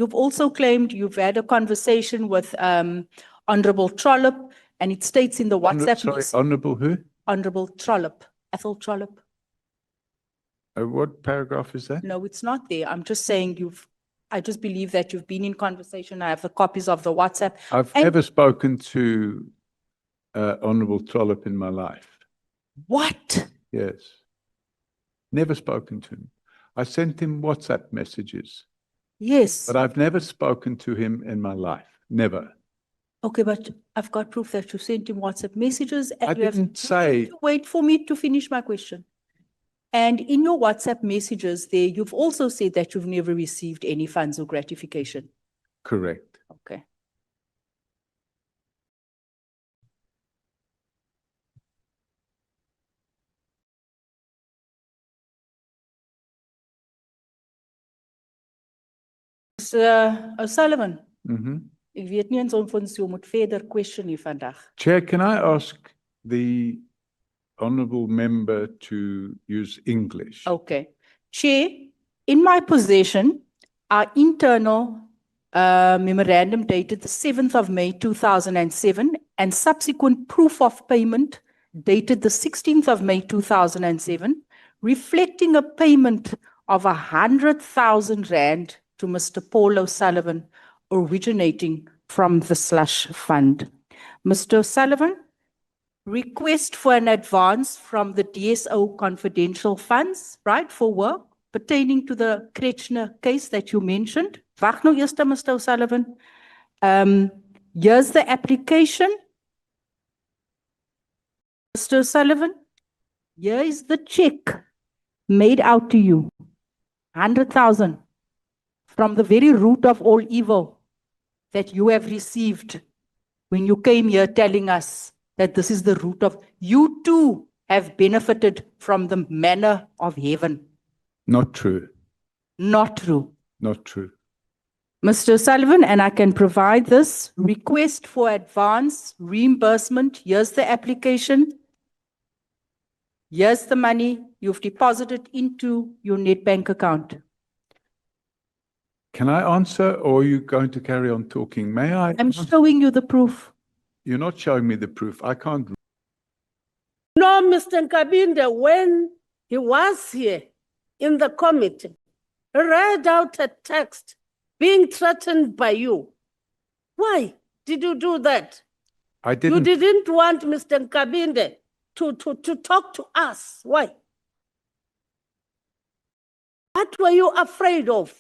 You've also claimed you've had a conversation with Honorable Trollop, and it states in the WhatsApp. Sorry, Honorable who? Honorable Trollop, Ethel Trollop. What paragraph is that? No, it's not there. I'm just saying I just believe that you've been in conversation. I have the copies of the WhatsApp. I've never spoken to Honorable Trollop in my life. What? Yes. Never spoken to him. I sent him WhatsApp messages. Yes. But I've never spoken to him in my life. Never. Okay, but I've got proof that you sent him WhatsApp messages. And I didn't say. Wait for me to finish my question. And in your WhatsApp messages there, you've also said that you've never received any funds or gratification. Correct. Okay. Mr. O'Sullivan. Ik weet nie eens of ons jou moet verder question hier vandag. Chair, can I ask the honourable member to use English? Okay. Chair, in my possession, our internal memorandum dated the 7th of May 2007 and subsequent proof of payment dated the 16th of May 2007, reflecting a payment of 100,000 Rand to Mr. Paul O'Sullivan, originating from the slush fund. Mr. O'Sullivan, request for an advance from the DSO confidential funds, right, for work pertaining to the Kretschner case that you mentioned. Wag nou eers, Mr. O'Sullivan. Here's the application. Mr. O'Sullivan, here is the check made out to you. 100,000 from the very root of all evil that you have received when you came here telling us that this is the root of, you too have benefited from the manna of heaven. Not true. Not true. Not true. Mr. Sullivan, and I can provide this request for advance reimbursement. Here's the application. Here's the money you've deposited into your net bank account. Can I answer, or are you going to carry on talking? May I? I'm showing you the proof. You're not showing me the proof. I can't. No, Mr. Nkabinde, when he was here in the committee, he read out a text being threatened by you. Why did you do that? I didn't. You didn't want Mr. Nkabinde to talk to us. Why? What were you afraid of?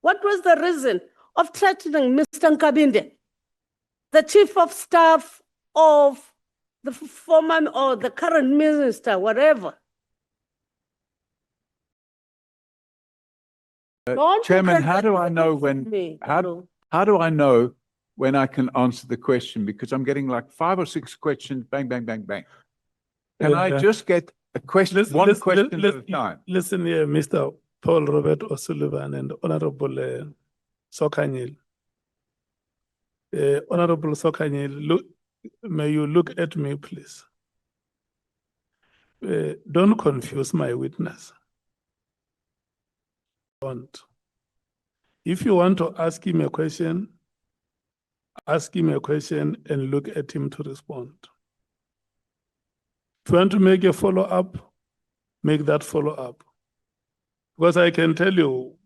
What was the reason of threatening Mr. Nkabinde, the chief of staff of the former or the current minister, whatever? Chairman, how do I know when? How do I know when I can answer the question? Because I'm getting like 5 or 6 questions. Bang, bang, bang, bang. Can I just get a question? One question at a time. Listen here, Mr. Paul Robert O'Sullivan and Honorable Sokanyil. Honorable Sokanyil, may you look at me, please. Don't confuse my witness. Don't. If you want to ask him a question and look at him to respond. If you want to make a follow-up, make that follow-up. Because I can tell you,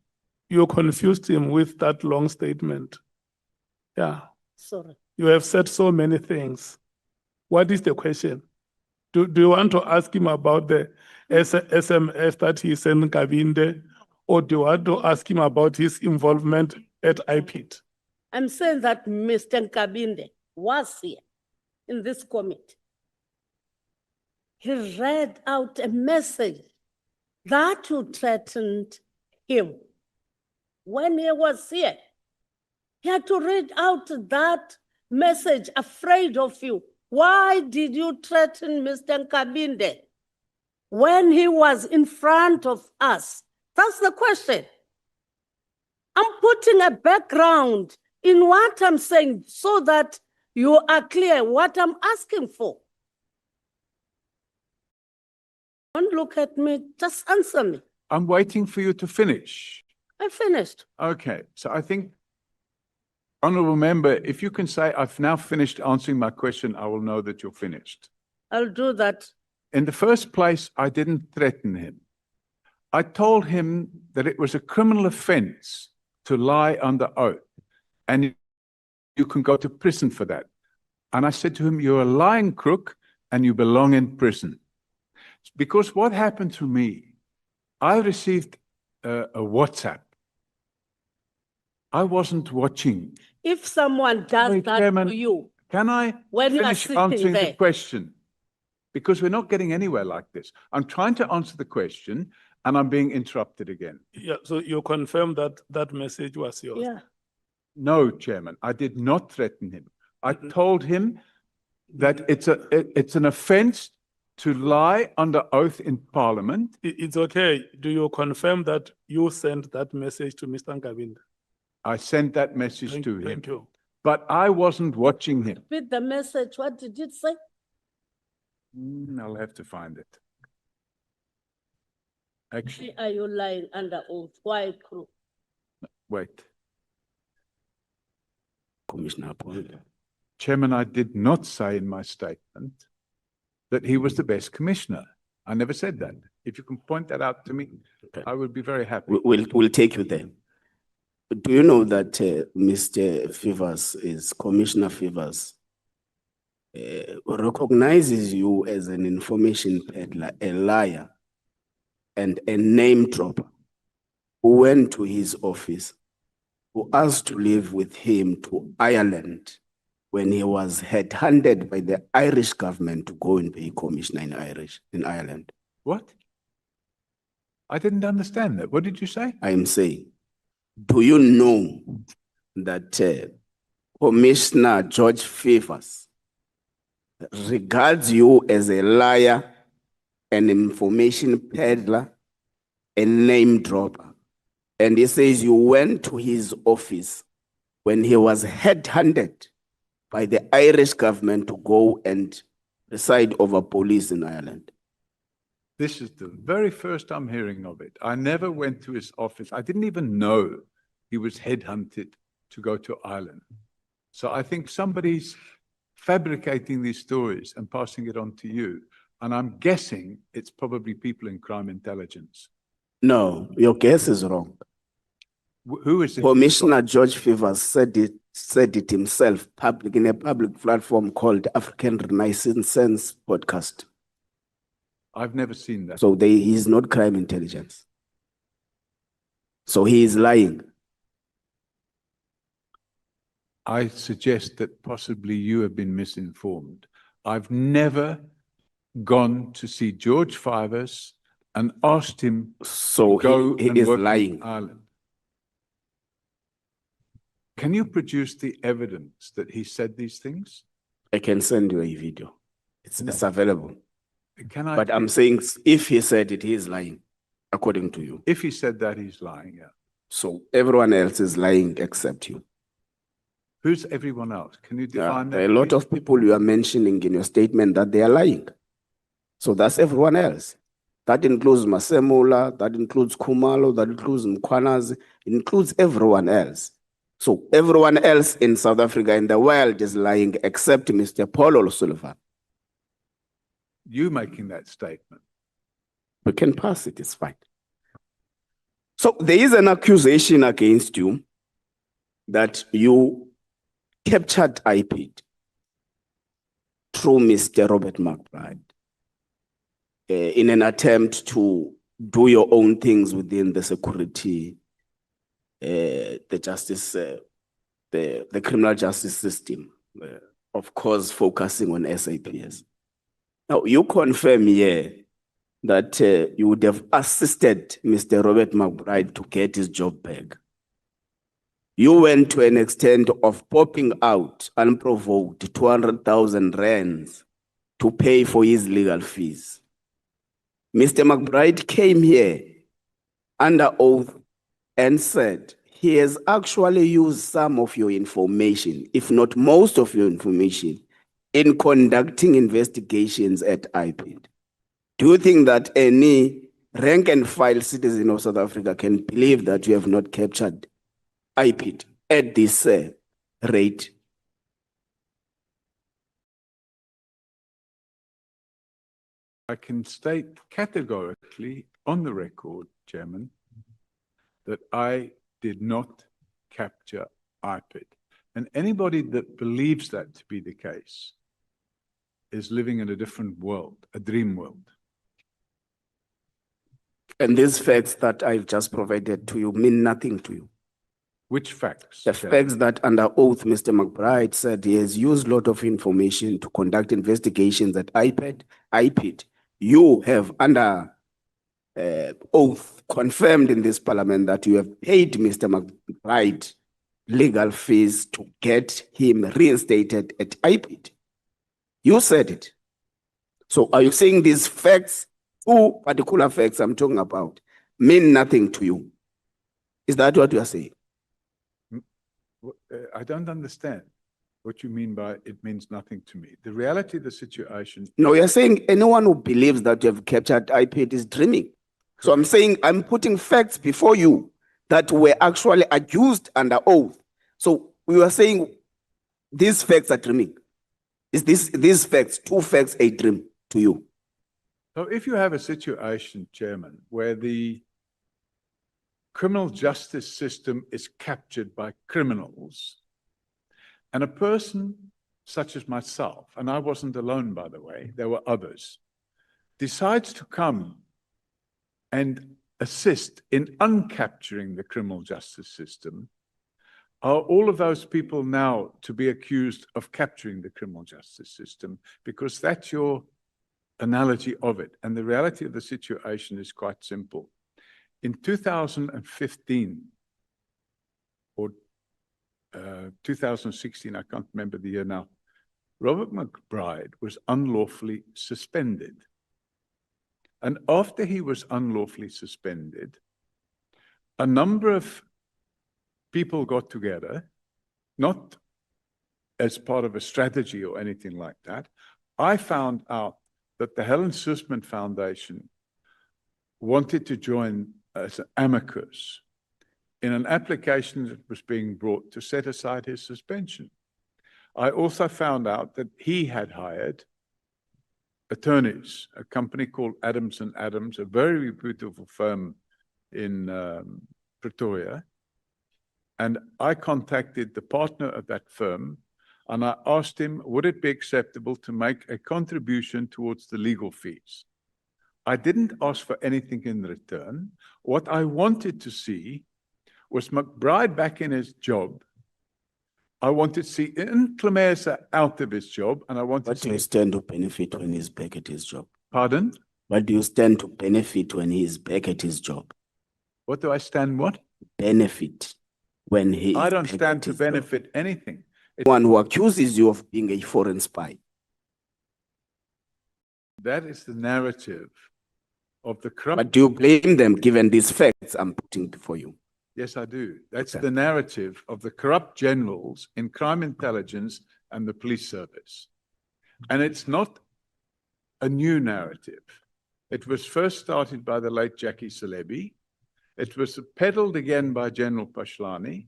you confused him with that long statement. Yeah. Sorry. You have said so many things. What is the question? Do you want to ask him about the SMS that he sent Nkabinde, or do you want to ask him about his involvement at IPID? I'm saying that Mr. Nkabinde was here in this committee. He read out a message that you threatened him. When he was here, he had to read out that message, afraid of you. Why did you threaten Mr. Nkabinde when he was in front of us? That's the question. I'm putting a background in what I'm saying so that you are clear what I'm asking for. Don't look at me, just answer me. I'm waiting for you to finish. I finished. Okay, so I think Honourable Member, if you can say, I've now finished answering my question, I will know that you're finished. I'll do that. In the first place, I didn't threaten him. I told him that it was a criminal offence to lie under oath, and you can go to prison for that. And I said to him, you're a lying crook and you belong in prison. Because what happened to me, I received a WhatsApp. I wasn't watching. If someone does Sorry, that Chairman, to you, Can I when you are finish sitting answering the there. question? Because we're not getting anywhere like this. I'm trying to answer the question and I'm being interrupted again. Yeah, so you confirm that that message was yours? yeah, No, Chairman, I did not threaten him. I Mm-hmm. told him that it's an offence to lie under oath in Parliament. It's okay. Do you confirm that you sent that message to Mr. Nkabinde? I sent that message to him, Thank you. but I wasn't watching him. read the message. What did it say? I'll have to find it. Actually, Why are you lying under oath? Why crook? wait. Commissioner Paul. Chairman, I did not say in my statement that he was the best commissioner. I never said that. If you can point that out to me, Okay. I would be very happy. We'll take you there. Do you know that Mr. Fivers Commissioner Fivers recognizes you as an information peddler, a liar, and a name dropper who went to his office, who asked to live with him to Ireland when he was headhunted by the Irish government to go and be commissioner in Ireland? What? I didn't understand that. What did you say? I am saying, do you know that Commissioner George Fivers regards you as a liar, an information peddler, a name dropper? And he says you went to his office when he was headhunted by the Irish government to go and preside over police in Ireland. This is the very first I'm hearing of it. I never went to his office. I didn't even know he was headhunted to go to Ireland. So I think somebody's fabricating these stories and passing it on to you. And I'm guessing it's probably people in crime intelligence. No, your guess is wrong. Who is it? Commissioner George Fivers said it himself in a public platform called African Renaissance Podcast. I've never seen that. So he's not crime intelligence. So he is lying. I suggest that possibly you have been misinformed. I've never gone to see George Fivers and asked him So to go he and is work in lying. Ireland. Can you produce the evidence that he said these things? I can send you a video. It's available. Can I? But I'm saying if he said it, he is lying, according to you. If he said that, he's lying. Yeah. So everyone else is lying except you. Who's everyone else? Can you define that? There are a lot please? of people you are mentioning in your statement that they are lying. So that's everyone else. That includes Masemula, that includes Kumalo, that includes Mkwanazi, it includes everyone else. So everyone else in South Africa in the world is lying except Mr. Paul O'Sullivan. You making that statement. We can pass it, it's fine. So there is an accusation against you that you captured IPID through Mr. Robert McBride in an attempt to do your own things within the security, the justice, the criminal justice system, of course, focusing on SAPS. Now, you confirm here that you would have assisted Mr. Robert McBride to get his job back. You went to an extent of popping out unprovoked 200,000 rands to pay for his legal fees. Mr. McBride came here under oath and said he has actually used some of your information, if not most of your information, in conducting investigations at IPID. Do you think that any rank and file citizen of South Africa can believe that you have not captured IPID at this rate? I can state categorically on the record, Chairman, that I did not capture IPID. And anybody that believes that to be the case is living in a different world, a dream world. And these facts that I've just provided to you mean nothing to you. Which facts? The Chairman? facts that under oath, Mr. McBride said he has used a lot of information to conduct investigations at IPID. You have under oath confirmed in this parliament that you have paid Mr. McBride legal fees to get him reinstated at IPID. You said it. So are you saying these facts, two particular facts I'm talking about, mean nothing to you? Is that what you are saying? I don't understand what you mean by it means nothing to me. The reality of the situation. No, you're saying anyone who believes that you have captured IPID is dreaming. So I'm saying I'm putting facts before you that were actually accused under oath. So we were saying these facts are dreaming. Is these facts, two facts, a dream to you? So if you have a situation, Chairman, where the criminal justice system is captured by criminals, and a person such as myself, and I wasn't alone, by the way, there were others, decides to come and assist in uncapturing the criminal justice system, are all of those people now to be accused of capturing the criminal justice system? Because that's your analogy of it. And the reality of the situation is quite simple. In 2015 or 2016, I can't remember the year now, Robert McBride was unlawfully suspended. And after he was unlawfully suspended, a number of people got together, not as part of a strategy or anything like that. I found out that the Helen Suzman Foundation wanted to join as an amicus in an application that was being brought to set aside his suspension. I also found out that he had hired attorneys, a company called Adams & Adams, a very reputable firm in Pretoria. And I contacted the partner of that firm and I asked him, would it be acceptable to make a contribution towards the legal fees? I didn't ask for anything in return. What I wanted to see was McBride back in his job. I wanted to see Nklemesa out of his job, and I wanted What to do you see... stand to benefit when he's back at his job? Pardon? What do you stand to benefit when he is back at his job? What do I stand what? Benefit when he is I don't back stand at to his job. benefit anything. One who accuses you of being a foreign spy. That is the narrative of the corrupt... But do you blame them given these facts I'm putting before you? Yes, I do. That's Okay. the narrative of the corrupt generals in crime intelligence and the police service. And it's not a new narrative. It was first started by the late Jackie Celebi. It was peddled again by General Pashlani,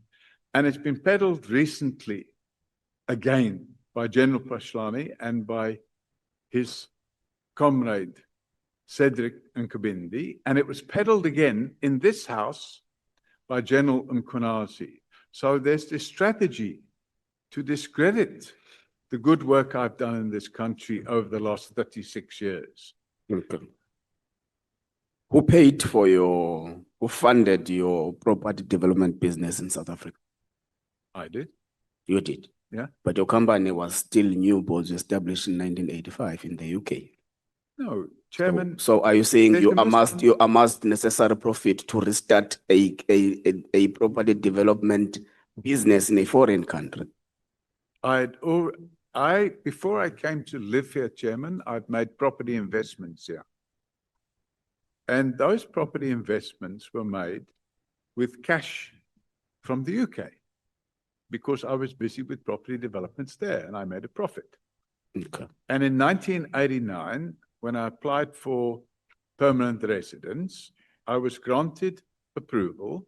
and it's been peddled recently again by General Pashlani and by his comrade Cedric Nkabindi, and it was peddled again in this house by General Mkhwanazi. So there's this strategy to discredit the good work I've done in this country over the last 36 years. Okay. Who funded your property development business in South Africa? I did. You did? Yeah. But your company was still new, was established in 1985 in the UK. No, Chairman. So are you saying there must you amassed necessary profit to restart a property development business in a foreign country? Before I came to live here, Chairman, I'd made property investments here. And those property investments were made with cash from the UK because I was busy with property developments there and I made a profit. Okay. And in 1989, when I applied for permanent residence, I was granted approval,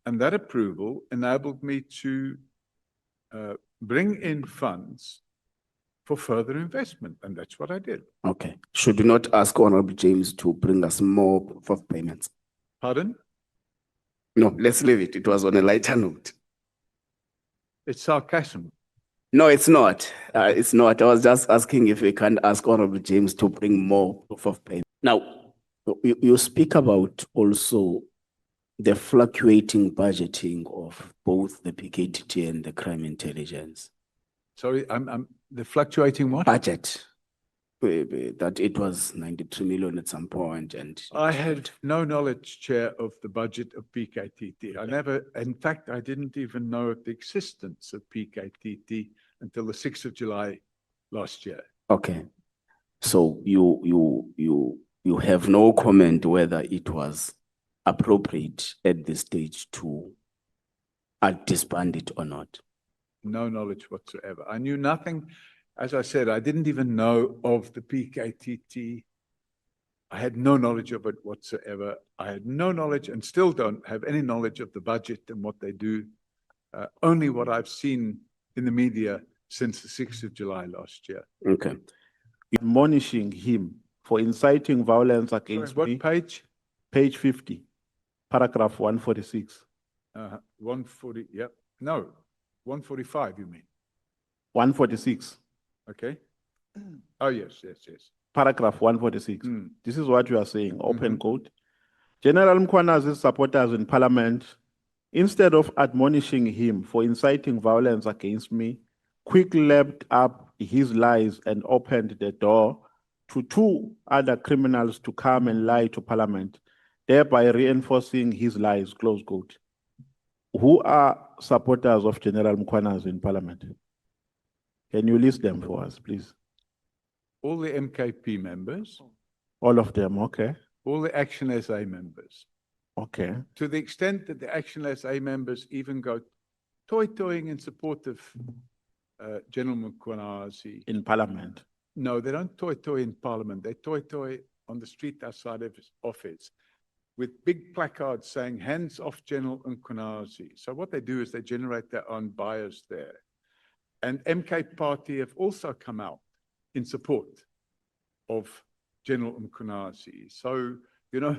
and that approval enabled me to bring in funds for further investment, and that's what I did. Okay. Should you not ask Honorable James to bring us more proof of payments? Pardon? No, let's leave it. It was on a lighter note. It's sarcasm. No, it's not. It's not. I was just asking if we can ask Honorable James to bring more proof of payment. Now, you speak about also the fluctuating budgeting of both the PKTT and the crime intelligence Sorry, I'm the fluctuating what? budget. That it was 93 million at some point, and I had no knowledge, Chair, of the budget of PKTT. I never, in fact, I didn't even know of the existence of PKTT until the 6th of July last year. okay. So you have no comment whether it was appropriate at this stage to disband it or not. No knowledge whatsoever. I knew nothing. As I said, I didn't even know of the PKTT. I had no knowledge of it whatsoever. I had no knowledge and still don't have any knowledge of the budget and what they do. Only what I've seen in the media since the 6th of July last year. Okay. Admonishing him for inciting violence against What me, page? page 50, paragraph 146. 140, yep. No, 145, you mean? 146, Okay. Oh, yes. paragraph 146. Mm. This is what you are saying, open quote. General Mkwana's supporters in parliament, instead of admonishing him for inciting violence against me, quickly leapt up his lies and opened the door to two other criminals to come and lie to parliament, thereby reinforcing his lies, close quote. Who are supporters of General Mkwana's in parliament? Can you list them for us, please? All the MKP members, All of them, okay, all the Action SA members, okay. to the extent that the Action SA members even go toy-toying in support of General Mkhwanazi. In parliament. No, they don't toy-toy in Parliament. They toy-toy on the street outside of his office with big placards saying, hands off General Mkhwanazi. So what they do is they generate their own bias there. And MK Party have also come out in support of General Mkhwanazi. So, you know,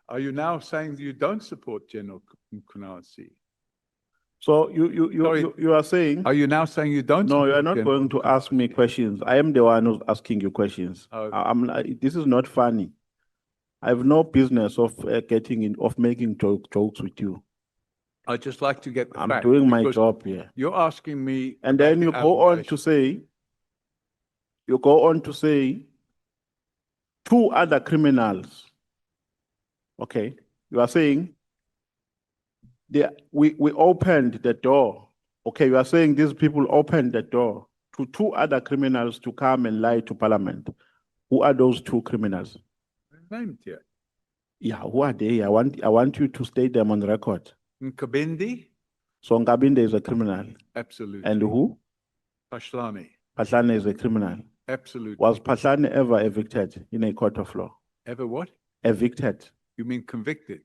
are you now saying you don't support General Mkhwanazi? So Sorry. you are saying? Are you now saying you don't? No, you are support not General going to ask me questions. I am the one who's asking you questions. Oh. This is not funny. I have no business of making jokes with you. I'd just like to get the I'm fact, doing my because job here. You're asking me. And about then the you go on to say, two other criminals. Okay, you are saying we opened the door. Okay, you are saying these people opened the door to two other criminals to come and lie to parliament. Who are those two criminals? named here. Yeah, who are they? I want you to state them on record. Nkabindi, So Ngabinde is a criminal. absolutely. And who? Pashlane, Patlane is a criminal. absolutely. Was Patlane ever evicted in a court of law? Ever what? Evicted. You mean convicted?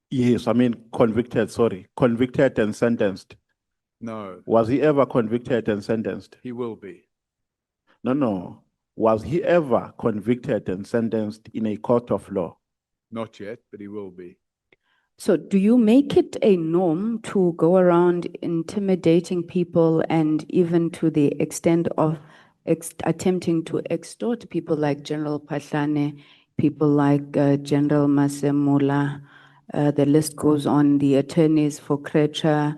Yes, I mean convicted, sorry. Convicted and sentenced. No, Was he ever convicted and sentenced? he will be. No. Was he ever convicted and sentenced in a court of law? Not yet, but he will be. So do you make it a norm to go around intimidating people and even to the extent of attempting to extort people like General Patlane, people like General Masemula, the list goes on, the attorneys for Krecha,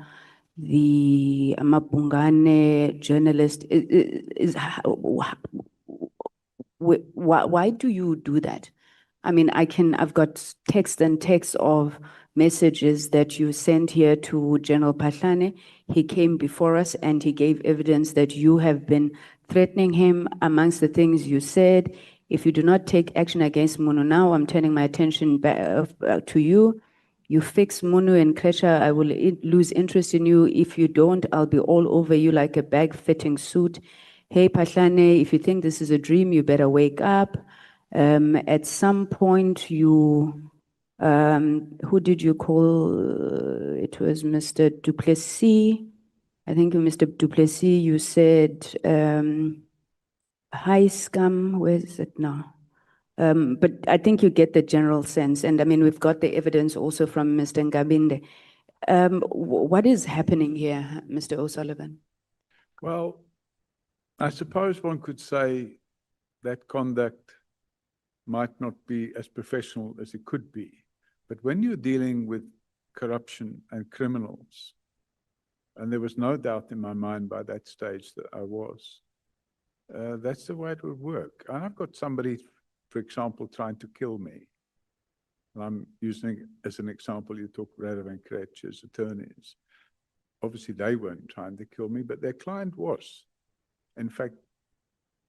the Amapungane journalist, why do you do that? I mean, I've got text and text of messages that you sent here to General Patlane. He came before us and he gave evidence that you have been threatening him. Amongst the things you said, if you do not take action against Munu now, I'm turning my attention back to you. You fix Munu and Kresha, I will lose interest in you. If you don't, I'll be all over you like a bag-fitting suit. Hey, Patlane, if you think this is a dream, you better wake up. At some point, you, who did you call? It was Mr. Duplessis. I think, Mr. Du Plessis, you said, high scum, where is it now? But I think you get the general sense. And I mean, we've got the evidence also from Mr. Ngabinde. What is happening here, Mr. O'Sullivan? Well, I suppose one could say that conduct might not be as professional as it could be. But when you're dealing with corruption and criminals, and there was no doubt in my mind by that stage that I was, that's the way it would work. And I've got somebody, for example, trying to kill me. And I'm using as an example, you talk Radovan Krejci's attorneys. Obviously, they weren't trying to kill me, but their client was. In fact,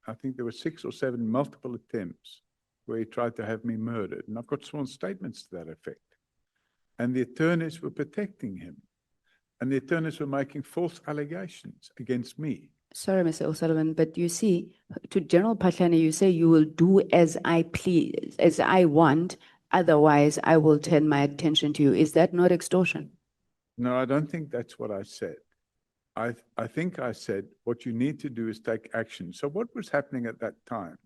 I think there were 6 or 7 multiple attempts where he tried to have me murdered. And I've got sworn statements to that effect. And the attorneys were protecting him. And the attorneys were making false allegations against me. Sorry, Mr. O'Sullivan, but you see, to General Patlane, you say you will do as I please, as I want, otherwise I will turn my attention to you. Is that not extortion? No, I don't think that's what I said. I think I said what you need to do is take action. So what was happening at that time?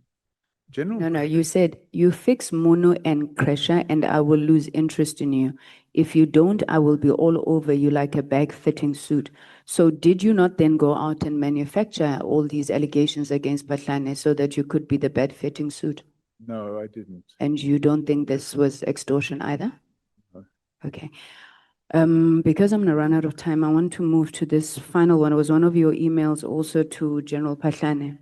No, you said you fix Munu and Kresha and I will lose interest in you. If you don't, I will be all over you like a bag-fitting suit. So did you not then go out and manufacture all these allegations against Patlane so that you could be the bag-fitting suit? No, I didn't. And you don't think this was extortion either? No. Okay. Because I'm going to run out of time, I want to move to this final one. It was one of your emails also to General Patlane.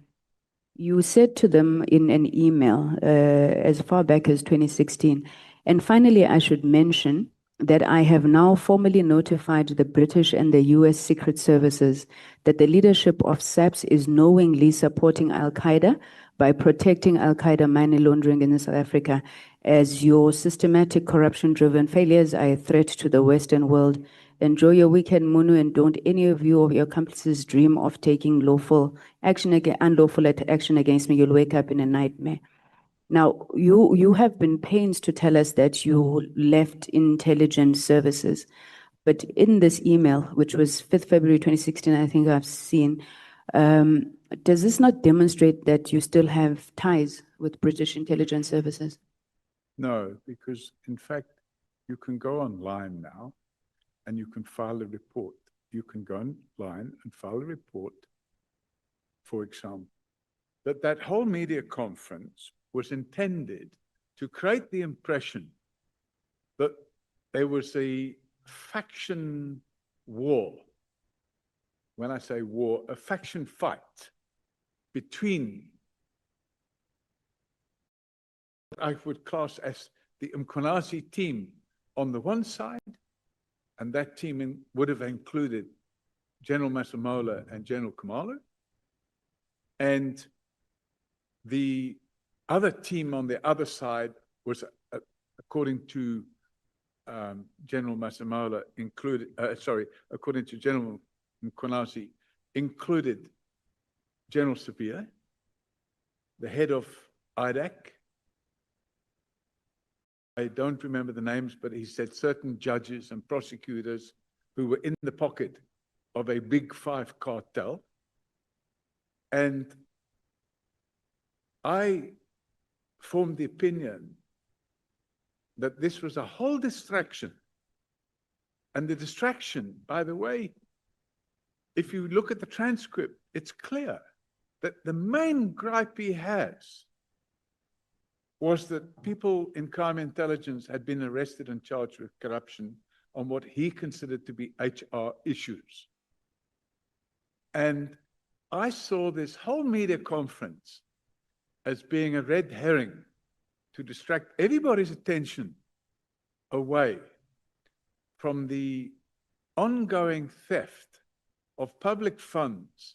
You said to them in an email as far back as 2016, and finally, I should mention that I have now formally notified the British and the US Secret Services that the leadership of SAPS is knowingly supporting Al Qaeda by protecting Al Qaeda money laundering in South Africa. As your systematic corruption-driven failures are a threat to the Western world. Enjoy your weekend, Munu, and don't any of you or your accomplices dream of taking unlawful action against me. You'll wake up in a nightmare. Now, you have been pains to tell us that you left intelligence services, but in this email, which was 5th February 2016, I think I've seen, does this not demonstrate that you still have ties with British intelligence services? No, because in fact, you can go online now and you can file a report. You can go online and file a report, for example, that whole media conference was intended to create the impression that there was a faction war. When I say war, a faction fight between I would class as the Mkhwanazi team on the one side, and that team would have included General Masemola and General Khumalo, and the other team on the other side was, according to General Masemola, according to General Mkhwanazi, included General Sabia, the head of IDAC. I don't remember the names, but he said certain judges and prosecutors who were in the pocket of a big 5 cartel. And I formed the opinion that this was a whole distraction. And the distraction, by the way, if you look at the transcript, it's clear that the main gripe he has was that people in crime intelligence had been arrested and charged with corruption on what he considered to be HR issues. And I saw this whole media conference as being a red herring to distract everybody's attention away from the ongoing theft of public funds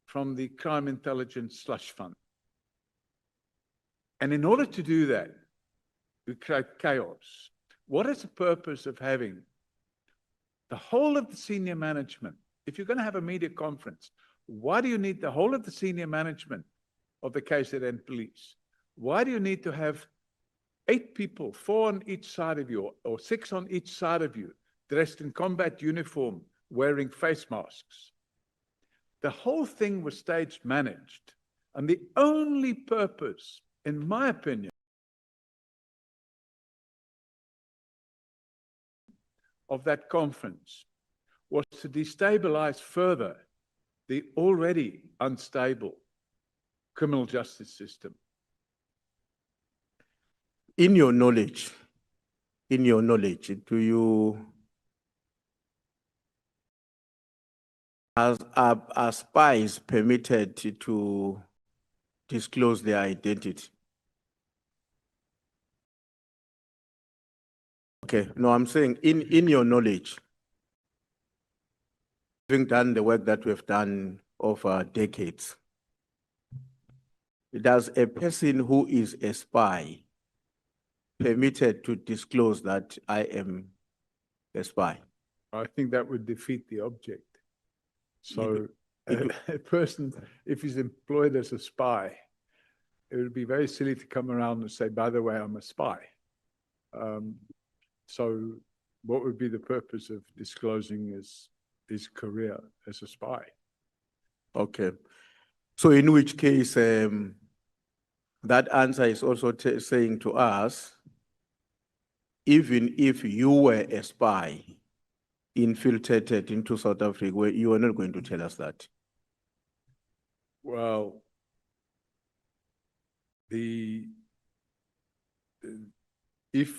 from the crime intelligence slush fund. And in order to do that, we create chaos. What is the purpose of having the whole of the senior management? If you're going to have a media conference, why do you need the whole of the senior management of the KZN police? Why do you need to have 8 people, 4 on each side of you, or 6 on each side of you, dressed in combat uniform, wearing face masks? The whole thing was stage managed. And the only purpose, in my opinion, of that conference was to destabilize further the already unstable criminal justice system. In your knowledge, do you, are spies permitted to disclose their identity? Okay, no, I'm saying in your knowledge, having done the work that we've done over decades, does a person who is a spy permitted to disclose that I am a spy? I think that would defeat the object. So a person, if he's employed as a spy, it would be very silly to come around and say, by the way, I'm a spy. So what would be the purpose of disclosing his career as a spy? Okay. So in which case, that answer is also saying to us, even if you were a spy infiltrated into South Africa, you are not going to tell us that. Well, if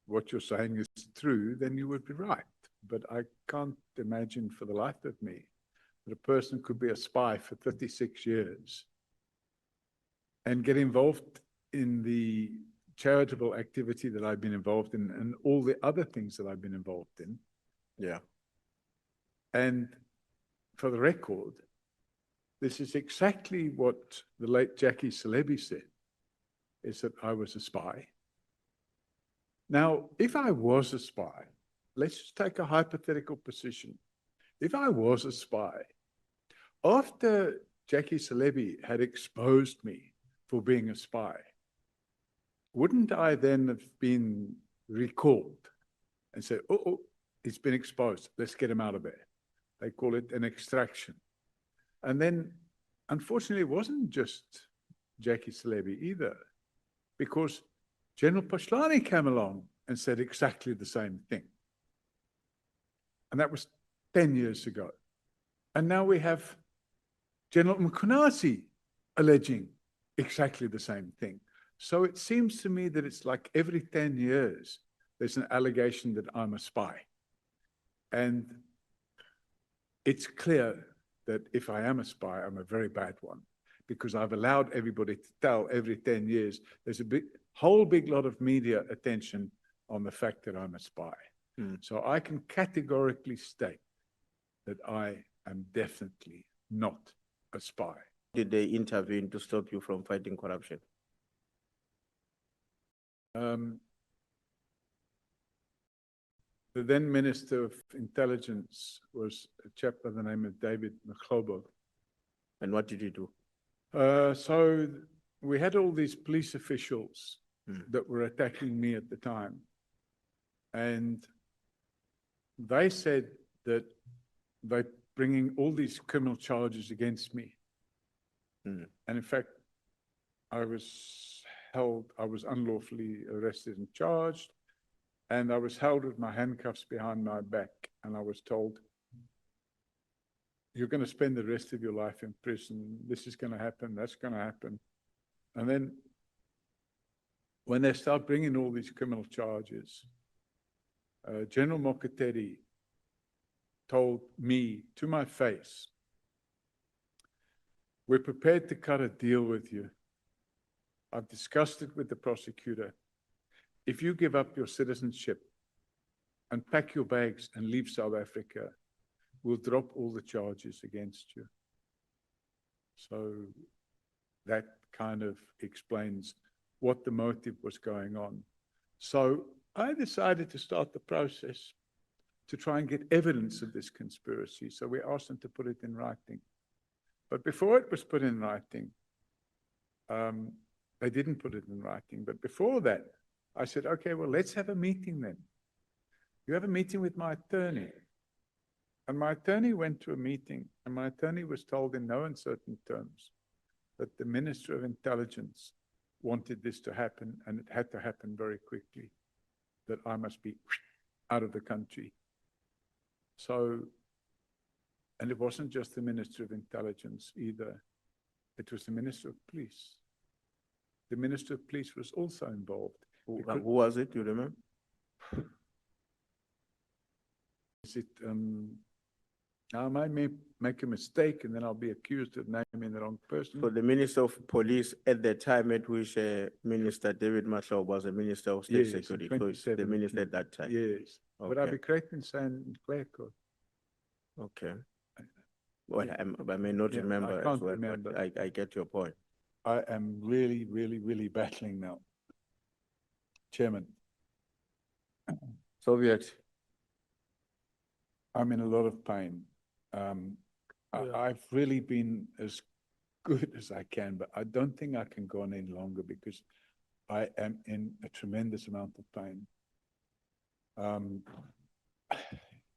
what you're saying is true, then you would be right. But I can't imagine for the life of me that a person could be a spy for 36 years and get involved in the charitable activity that I've been involved in and all the other things that I've been involved in. Yeah. And for the record, this is exactly what the late Jackie Celebi said, is that I was a spy. Now, if I was a spy, let's just take a hypothetical position. If I was a spy, after Jackie Celebi had exposed me for being a spy, wouldn't I then have been recalled and said, oh, he's been exposed, let's get him out of there? They call it an extraction. And then, unfortunately, it wasn't just Jackie Celebi either, because General Pashlani came along and said exactly the same thing. And that was 10 years ago. And now we have General Mkhonasi alleging exactly the same thing. So it seems to me that it's like every 10 years, there's an allegation that I'm a spy. And it's clear that if I am a spy, I'm a very bad one, because I've allowed everybody to tell every 10 years, there's a whole big lot of media attention on the fact that I'm a spy. So I can categorically state that I am definitely not a spy. Did they intervene to stop you from fighting corruption? The then Minister of Intelligence was a chap by the name of David Mkhobo. And what did you do? So we had all these police officials that were attacking me at the time. And they said that they're bringing all these criminal charges against me. And in fact, I was unlawfully arrested and charged. And I was held with my handcuffs behind my back. And I was told, you're going to spend the rest of your life in prison. This is going to happen. That's going to happen. And then when they start bringing all these criminal charges, General Mokateri told me to my face, we're prepared to cut a deal with you. I've discussed it with the prosecutor. If you give up your citizenship and pack your bags and leave South Africa, we'll drop all the charges against you. So that kind of explains what the motive was going on. So I decided to start the process to try and get evidence of this conspiracy. So we asked them to put it in writing. But before it was put in writing, they didn't put it in writing. But before that, I said, okay, well, let's have a meeting then. You have a meeting with my attorney. And my attorney went to a meeting, and my attorney was told in no uncertain terms that the Minister of Intelligence wanted this to happen, and it had to happen very quickly, that I must be out of the country. So, and it wasn't just the Minister of Intelligence either. It was the Minister of Police. The Minister of Police was also involved. Who was it, you remember? Is it, I might make a mistake and then I'll be accused of naming the wrong person. So the Minister of Police at the time at which Minister David Mashaw was a Minister of State Yes, in Security, so it's the 2017. minister at that time. Yes. Would I Okay. be correct in saying clerk or? Okay. Well, I may not Yeah, I remember as can't well, remember. but I get your point. I am really, really, really battling now. Chairman, Soviet, I'm in a lot of pain. I've really been as good as I can, but I don't think I can go on any longer because I am in a tremendous amount of pain.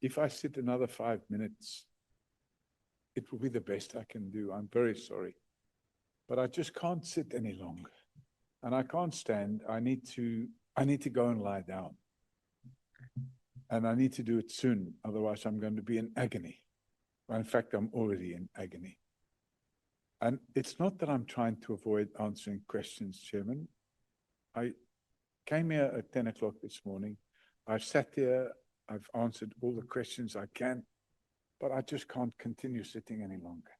If I sit another 5 minutes, it will be the best I can do. I'm very sorry, but I just can't sit any longer, and I can't stand. I need to go and lie down, and I need to do it soon. Otherwise, I'm going to be in agony. Well, in fact, I'm already in agony. And it's not that I'm trying to avoid answering questions, Chairman. I came here at 10 o'clock this morning. I've sat here, I've answered all the questions I can, but I just can't continue sitting any longer.